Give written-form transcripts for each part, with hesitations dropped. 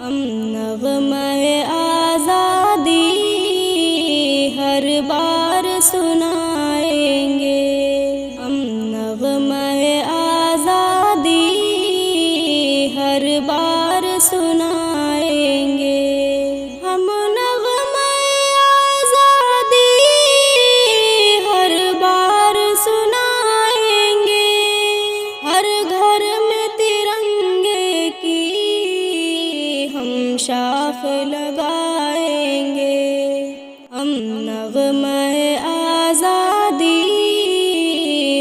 ہم نغمۂ آزادی ہر بار سنائیں گے، ہم نغمۂ آزادی ہر بار سنائیں گے، ہم نغمۂ آزادی ہر بار سنائیں گے، ہر گھر میں ترنگے کی ہم شاخ لگائیں گے، ہم نغمۂ آزادی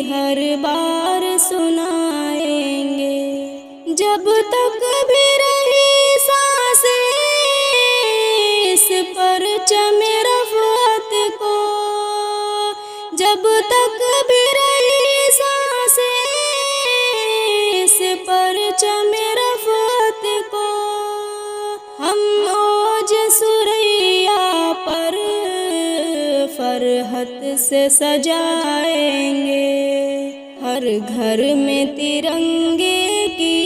ہر بار سنائیں گے، جب تک بھی رہی سانسیں اس پرچم رفعت کو، جب تک بھی رہی سانسیں اس پرچم رفعت کو، ہم اوج ثریا پر فرحت سے سجائیں گے، ہر گھر میں ترنگے کی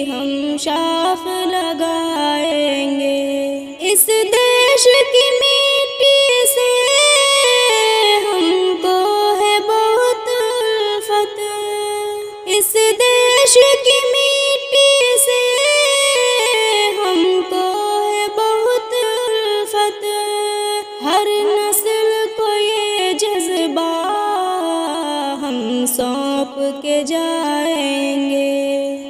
ہم شاخ لگائیں گے، اس دیش کی مٹی سے ہم کو ہے بہت الفت، اس دیش کی مٹی سے ہم کو ہے بہت الفت، ہر نسل کو یہ جذبہ ہم سونپ کے جائیں گے،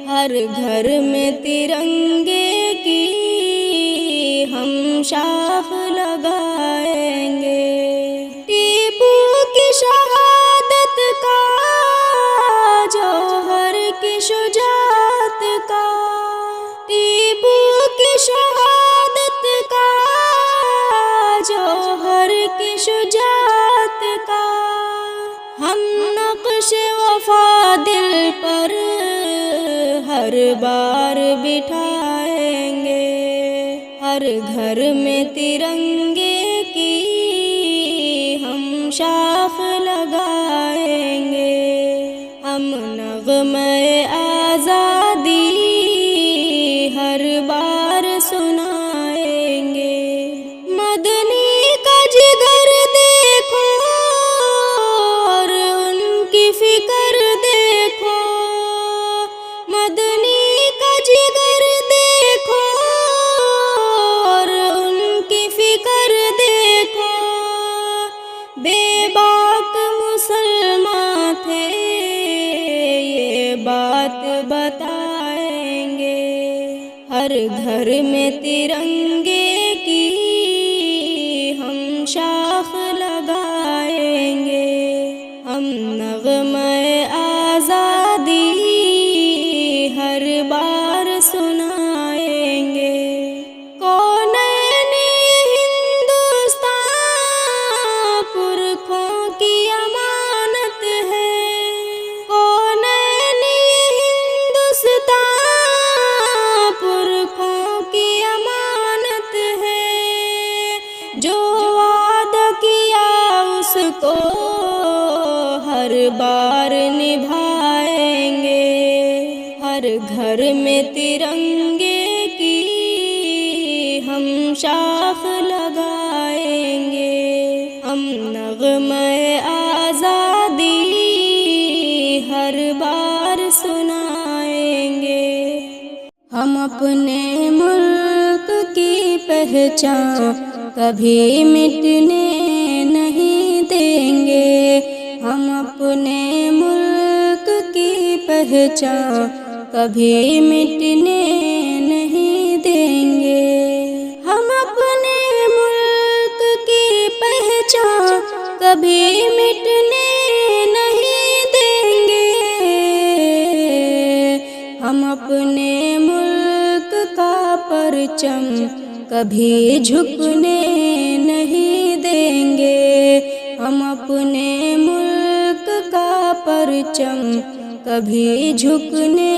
ہر گھر میں ترنگے کی ہم شاخ لگائیں گے، ٹیپو کی شہادت کا، جوہر کی شجاعت کا، ٹیپو کی شہادت کا، جوہر کی شجاعت کا، ہم نقش وفا دل پر ہر بار بٹھائیں گے، ہر گھر میں ترنگے کی ہم شاخ لگائیں گے، ہم نغمۂ آزادی ہر بار سنائیں گے، مدنی کا جگر دیکھو اور ان کی فکر دیکھو، مدنی کا جگر دیکھو اور ان کی فکر دیکھو، بے باک مسلمان تھے یہ بات بتائیں گے، ہر گھر میں ترنگے کی ہم شاخ لگائیں گے، ہم نغمۂ آزادی ہر بار سنائیں گے، کونین ہندوستان پرکھوں کی امانت ہے، کونین ہندوستان پرکھوں کی امانت ہے، جو وعدہ کیا اس کو ہر بار نبھائیں گے، ہر گھر میں ترنگے کی ہم شاخ لگائیں گے، ہم نغمۂ آزادی ہر بار سنائیں گے، ہم اپنے ملک کی پہچان کبھی مٹنے نہیں دیں گے، ہم اپنے ملک کی پہچان کبھی مٹنے نہیں دیں گے، ہم اپنے ملک کی پہچان کبھی مٹنے نہیں دیں گے، ہم اپنے ملک کا پرچم کبھی جھکنے نہیں دیں گے، ہم اپنے ملک کا پرچم کبھی جھکنے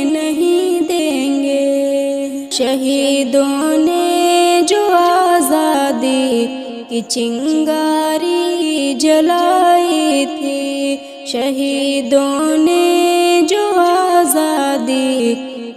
نہیں دیں گے، شہیدوں نے جو آزادی کی چنگاری جلائی تھی، شہیدوں نے جو آزادی